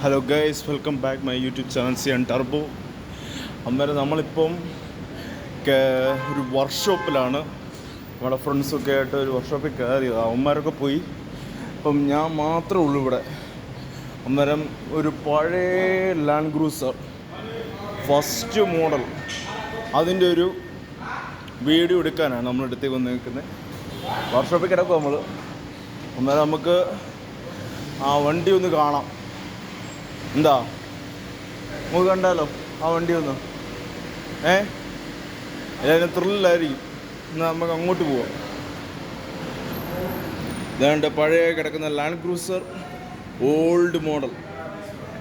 Hello guys, welcome back my YouTube channel Siyan turbo. അന്നേരം നമ്മളിപ്പം ഒരു വർക്ക്ഷോപ്പിലാണ്. നമ്മുടെ ഫ്രണ്ട്സൊക്കെ ആയിട്ട് ഒരു വർക്ക്ഷോപ്പിൽ കയറിയത്. അവന്മാരൊക്കെ പോയി. അപ്പം ഞാൻ മാത്രമേ ഉള്ളൂ ഇവിടെ. അന്നേരം ഒരു പഴയ ലാൻഡ് ക്രൂസർ ഫസ്റ്റ് മോഡൽ, അതിൻ്റെ ഒരു വീഡിയോ എടുക്കാനാണ് നമ്മളെടുത്തേക്ക് വന്ന് നിൽക്കുന്നത്. വർക്ക്ഷോപ്പിൽ കിടക്കും നമ്മൾ. അന്നേരം നമുക്ക് ആ വണ്ടി ഒന്ന് കാണാം. എന്താ, നമുക്ക് കണ്ടാലോ ആ വണ്ടി ഒന്ന്? എല്ലാവരും ത്രില്ലായിരിക്കും. എന്നാൽ നമുക്ക് അങ്ങോട്ട് പോവാം. ഇതാണ്ട് പഴയ കിടക്കുന്ന ലാൻഡ് ക്രൂസർ ഓൾഡ് മോഡൽ.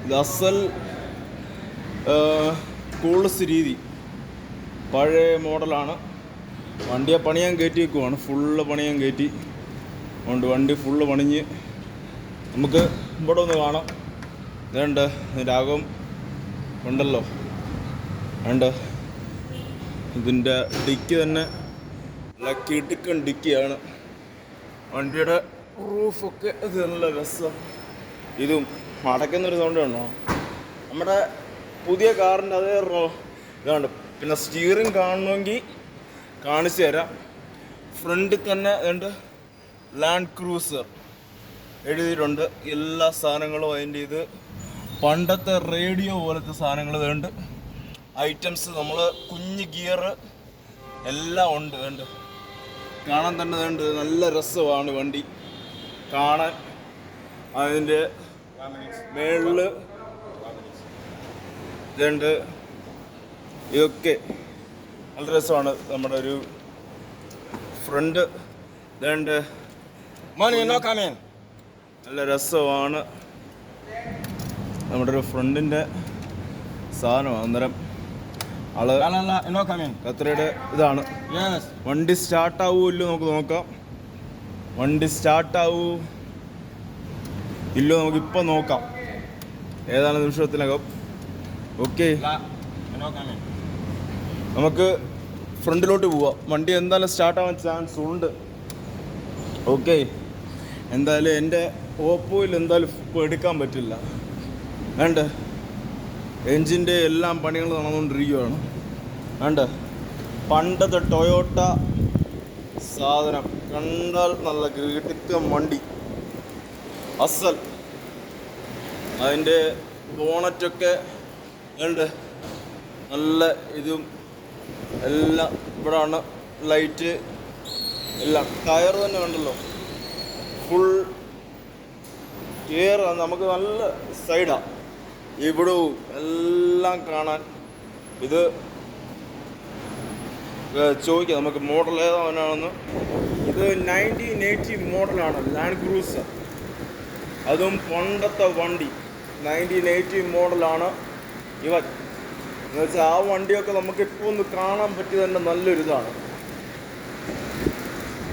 ഇത് അസൽ കൂളസ് രീതി പഴയ മോഡലാണ്. വണ്ടിയെ പണിയാൻ കയറ്റി വെക്കുവാണ്. ഫുള്ള് പണിയാൻ കയറ്റി അതുകൊണ്ട് വണ്ടി ഫുള്ള് പണിഞ്ഞ് നമുക്ക് ഇവിടെ ഒന്ന് കാണാം. ഇതുണ്ട്, രാഗം ഉണ്ടല്ലോ. ഉണ്ട്, ഇതിൻ്റെ ഡിക്കി തന്നെ കിടുക്കൻ ഡിക്കിയാണ്. വണ്ടിയുടെ റൂഫൊക്കെ ഇത് നല്ല രസം. ഇതും അടയ്ക്കുന്നൊരു സൗണ്ട് കണ്ടോ? നമ്മുടെ പുതിയ കാറിൻ്റെ അതേ ഇതാണ്. പിന്നെ സ്റ്റിയറിംഗ് കാണണമെങ്കിൽ കാണിച്ചു തരാം. ഫ്രണ്ടിൽ തന്നെ ഉണ്ട് ലാൻഡ് ക്രൂസർ എഴുതിയിട്ടുണ്ട്. എല്ലാ സാധനങ്ങളും അതിൻ്റെ ഇത് പണ്ടത്തെ റേഡിയോ പോലത്തെ സാധനങ്ങൾ വേണ്ട ഐറ്റംസ്. നമ്മൾ കുഞ്ഞ് ഗിയർ എല്ലാം ഉണ്ട്. വേണ്ട കാണാൻ തന്നെ വേണ്ട നല്ല രസമാണ് വണ്ടി കാണാൻ. അതിൻ്റെ മേളിൽ ഇതുണ്ട്. ഇതൊക്കെ നല്ല രസമാണ്. നമ്മുടെ ഒരു ഫ്രണ്ട് ഇതുണ്ട്, നല്ല രസമാണ്. നമ്മുടെ ഒരു ഫ്രണ്ടിൻ്റെ സാധനമാണ്. അന്നേരം ഖത്തറയുടെ ഇതാണ്. വണ്ടി സ്റ്റാർട്ടാവുമല്ലോ, നമുക്ക് നോക്കാം. വണ്ടി സ്റ്റാർട്ടാവൂ ഇല്ലോ നമുക്കിപ്പം നോക്കാം, ഏതാണ് നിമിഷത്തിനകം. ഓക്കെ, നമുക്ക് ഫ്രണ്ടിലോട്ട് പോവാം. വണ്ടി എന്തായാലും സ്റ്റാർട്ടാവാൻ ചാൻസ് ഉണ്ട്. ഓക്കെ, എന്തായാലും എൻ്റെ ഓപ്പോയിൽ എന്തായാലും ഇപ്പോൾ എടുക്കാൻ പറ്റില്ല. വേണ്ട, എൻജിൻ്റെ എല്ലാം പണികൾ നടന്നുകൊണ്ടിരിക്കുകയാണ്. വേണ്ട, പണ്ടത്തെ ടൊയോട്ട സാധനം കണ്ടാൽ നല്ല കിടുക്കൻ വണ്ടി, അസൽ. അതിൻ്റെ ബോണറ്റൊക്കെ വേണ്ട നല്ല ഇതും എല്ലാം ഇവിടെയാണ്. ലൈറ്റ് എല്ലാം, ടയർ തന്നെ കണ്ടല്ലോ, ഫുൾ എയർ. നമുക്ക് നല്ല സൈഡാണ് ഇവിടെ എല്ലാം കാണാൻ. ഇത് ചോദിക്കാം നമുക്ക് മോഡൽ ഏതാണെന്ന്. ഇത് 1980 മോഡലാണ് ലാൻഡ് ക്രൂസർ. അതും പണ്ടത്തെ വണ്ടി 1980 മോഡലാണ് ഇവൻ. എന്ന് വെച്ചാൽ ആ വണ്ടിയൊക്കെ നമുക്കിപ്പോൾ ഒന്ന് കാണാൻ പറ്റിയ തന്നെ നല്ലൊരിതാണ്.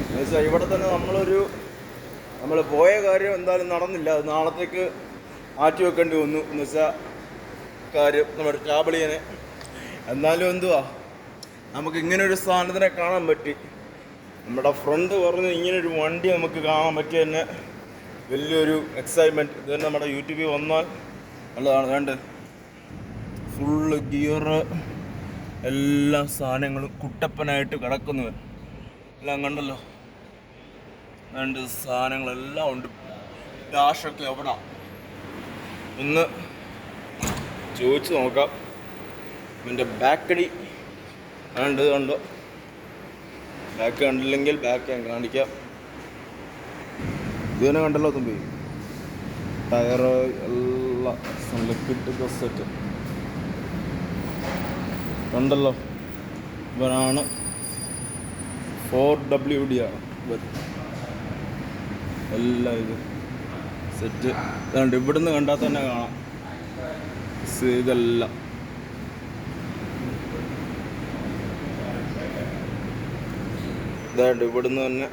എന്നുവെച്ചാൽ ഇവിടെ തന്നെ നമ്മൾ പോയ കാര്യം എന്തായാലും നടന്നില്ല. അത് നാളത്തേക്ക് മാറ്റി വെക്കേണ്ടി വന്നു. എന്ന് വെച്ചാൽ കാര്യം നമ്മുടെ ചാബളിയനെ. എന്നാലും എന്തുവാ, നമുക്ക് ഇങ്ങനൊരു സാധനത്തിനെ കാണാൻ പറ്റി. നമ്മുടെ ഫ്രണ്ട് പറഞ്ഞ് ഇങ്ങനൊരു വണ്ടി നമുക്ക് കാണാൻ പറ്റിയ തന്നെ വലിയൊരു എക്സൈറ്റ്മെൻറ്റ്. ഇത് തന്നെ നമ്മുടെ യൂട്യൂബിൽ വന്നാൽ നല്ലതാണ്. വേണ്ട, ഫുള്ള് ഗിയർ എല്ലാ സാധനങ്ങളും കുട്ടപ്പനായിട്ട് കിടക്കുന്നു. എല്ലാം കണ്ടല്ലോ, രണ്ട് സാധനങ്ങളെല്ലാം ഉണ്ട്. ഡാഷൊക്കെ എവിടെ ഒന്ന് ചോദിച്ചു നോക്കാം. എൻ്റെ ബാക്കടി കണ്ടോ? ബാക്ക് കണ്ടില്ലെങ്കിൽ ബാക്ക് ഞാൻ കാണിക്കാം. ഇത് തന്നെ കണ്ടല്ലോ തുമ്പി. ടയർ എല്ലാം കിട്ടുക സെറ്റ് കണ്ടല്ലോ. ഇവനാണ് 4WD ആണ് എല്ലാം. ഇത് സെറ്റ് ഇതുണ്ട്. ഇവിടുന്ന് കണ്ടാൽ തന്നെ കാണാം ഇതെല്ലാം. ഇതായിട്ട് ഇവിടുന്ന് തന്നെ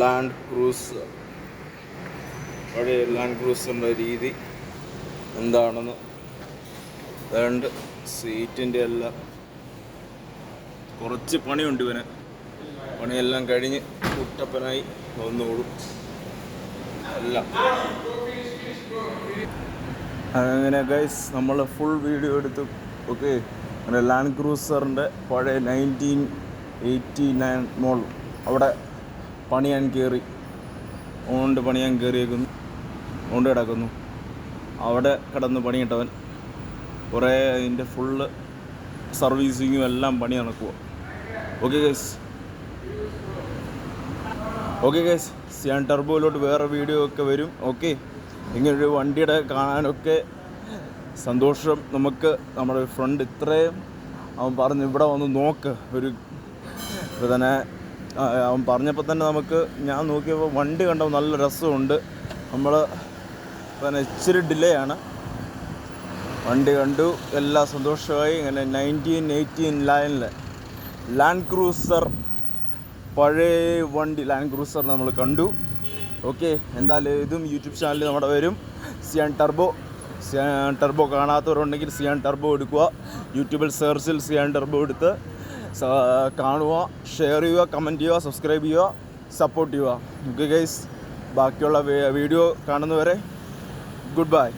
ലാൻഡ് ക്രൂസർ, പഴയ ലാൻഡ് ക്രൂസറിൻ്റെ രീതി എന്താണെന്ന്. അതുകൊണ്ട് സീറ്റിൻ്റെ എല്ലാം കുറച്ച് പണിയുണ്ട് ഇവന്. പണിയെല്ലാം കഴിഞ്ഞ് കുട്ടപ്പനായി വന്നോളും എല്ലാം. അങ്ങനെ ഗൈസ് നമ്മൾ ഫുൾ വീഡിയോ എടുത്തു. ഓക്കെ, അങ്ങനെ ലാൻഡ് ക്രൂസറിൻ്റെ പഴയ 1989 മോൾ അവിടെ പണിയാൻ കയറി, പണിയാൻ കയറിയേക്കുന്നു, കിടക്കുന്നു. അവിടെ കിടന്ന് പണിയിട്ടവൻ കുറേ അതിൻ്റെ ഫുള്ള് സർവീസിങ്ങും എല്ലാം പണി നടക്കുക. ഓക്കെ ഗൈസ് സിയാൻ ടർബോയിലോട്ട് വേറെ വീഡിയോ ഒക്കെ വരും. ഓക്കെ, ഇങ്ങനൊരു വണ്ടിയുടെ കാണാനൊക്കെ സന്തോഷം നമുക്ക്. നമ്മുടെ ഫ്രണ്ട് ഇത്രയും അവൻ പറഞ്ഞു ഇവിടെ വന്ന് നോക്ക്, ഇപ്പോൾ തന്നെ അവൻ പറഞ്ഞപ്പോൾ തന്നെ നമുക്ക്, ഞാൻ നോക്കിയപ്പോൾ വണ്ടി കണ്ടപ്പോൾ നല്ല രസമുണ്ട്. നമ്മൾ പിന്നെ ഇച്ചിരി ഡിലേ ആണ്, വണ്ടി കണ്ടു, എല്ലാം സന്തോഷമായി. ഇങ്ങനെ 1918 ലൈനിൽ ലാൻഡ് ക്രൂസർ, പഴയ വണ്ടി ലാൻഡ് ക്രൂസർ നമ്മൾ കണ്ടു. ഓക്കെ, എന്തായാലും ഇതും യൂട്യൂബ് ചാനലിൽ നമ്മുടെ വരും. സിയാൻ ടർബോ കാണാത്തവരുണ്ടെങ്കിൽ സിയാൻ ടർബോ എടുക്കുക. യൂട്യൂബിൽ സെർച്ചിൽ സിയാൻ ടർബോ എടുത്ത് കാണുക, ഷെയർ ചെയ്യുക, കമൻറ്റ് ചെയ്യുക, സബ്സ്ക്രൈബ് ചെയ്യുക, സപ്പോർട്ട് ചെയ്യുക. ഓക്കെ ഗൈസ്, ബാക്കിയുള്ള വീഡിയോ കാണുന്നവരെ ഗുഡ് ബൈ.